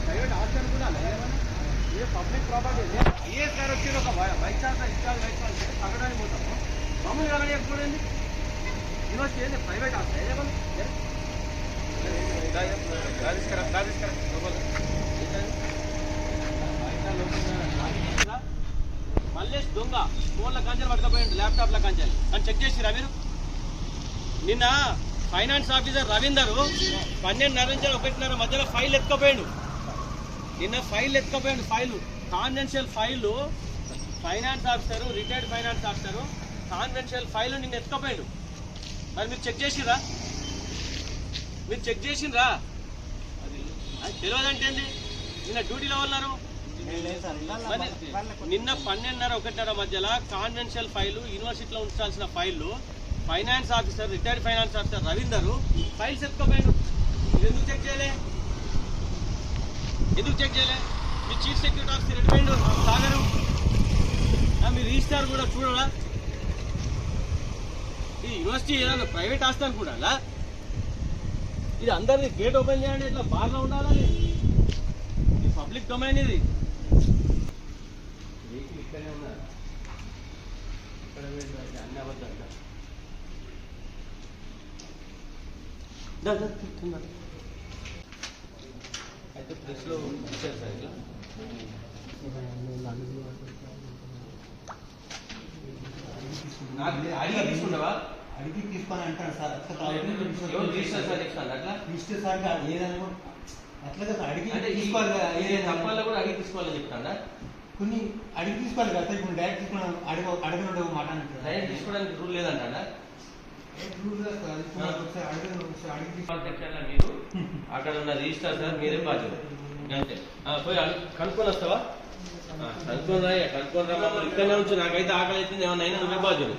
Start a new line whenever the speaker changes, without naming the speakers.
private option కూడా ఏ public property IAS గారు వచ్చి ఒక vice chancellor incharge vice chancellor తగ్గడానికి పోతాము మామూలు కానీ చూడండి యూనివర్సిటీ ఏంటి ప్రైవేట్ ఆప్షన్ మల్లేష్ దొంగ ఫోన్ల కంచెలు పట్టుకపోయింది ల్యాప్టాప్ల కంచెలు అని చెక్ చేసిరా మీరు నిన్న ఫైనాన్స్ ఆఫీసర్ రవీందర్ 12:30 నుంచి 1:30 మధ్యలో ఫైల్ ఎత్తుకపోయాడు నిన్న file confidential file finance officer retired finance officer confidential file నిన్న ఎత్తుకపోయాడు మరి మీరు చెక్ చేసిరా తెలియదంటే ఏంది నిన్న డ్యూటీలో ఉన్నారు నిన్న 12:30 1:30 మధ్యలో కాన్ఫిడెన్షియల్ ఫైలు యూనివర్సిటీలో ఉంచాల్సిన ఫైళ్ళు finance officer retired finance officer Ravinder files ఎత్తుకోపోయాడు ఎందుకు చెక్ చేయలే మీ చీఫ్ సెక్యూరిటీ ఆఫీసర్ ఎడిపోయిండు సాగరు మీ రిజిస్ట్రార్ కూడా చూడరా ఈ యూనివర్సిటీ ఏదైనా ప్రైవేట్ ఆస్తి అనుకుంటా ఇది అందరినీ గేట్ ఓపెన్ చేయండి ఇట్లా బాగా ఉండాలని ఇది పబ్లిక్ డొమైన్ ఇది ఇక్కడే ఉన్నారు ఇక్కడ అన్ని అబద్ధాలు అయితే ప్రెస్లో ఇచ్చారు సార్ ఇట్లా అడిగి తీసుకుంటావా
అడిగి తీసుకొని అంటాడు సార్
సార్ అట్లా
ఇస్తే సార్ ఏదైనా అట్లా కదా అడిగి
తీసుకోవాలి తప్పాలో కూడా అడిగి తీసుకోవాలని చెప్తాడా
కొన్ని అడిగి తీసుకోవాలి కదా ఇప్పుడు డైరెక్ట్ తీసుకుని అడగనుండే మాట
డైరెక్ట్ తీసుకోవడానికి రూల్ లేదంటాడా మీరు అక్కడ ఉన్న రిజిస్టర్ సార్ మీరే బాధ్యత అంతే పోయి కనుక్కొని వస్తావా కనుక్కొని రా మమ్మల్ని ఇక్కడనే ఉంచు నాకైతే ఆకలి అవుతుంది ఏమన్నా అయినా నువ్వే బాధ్యుడు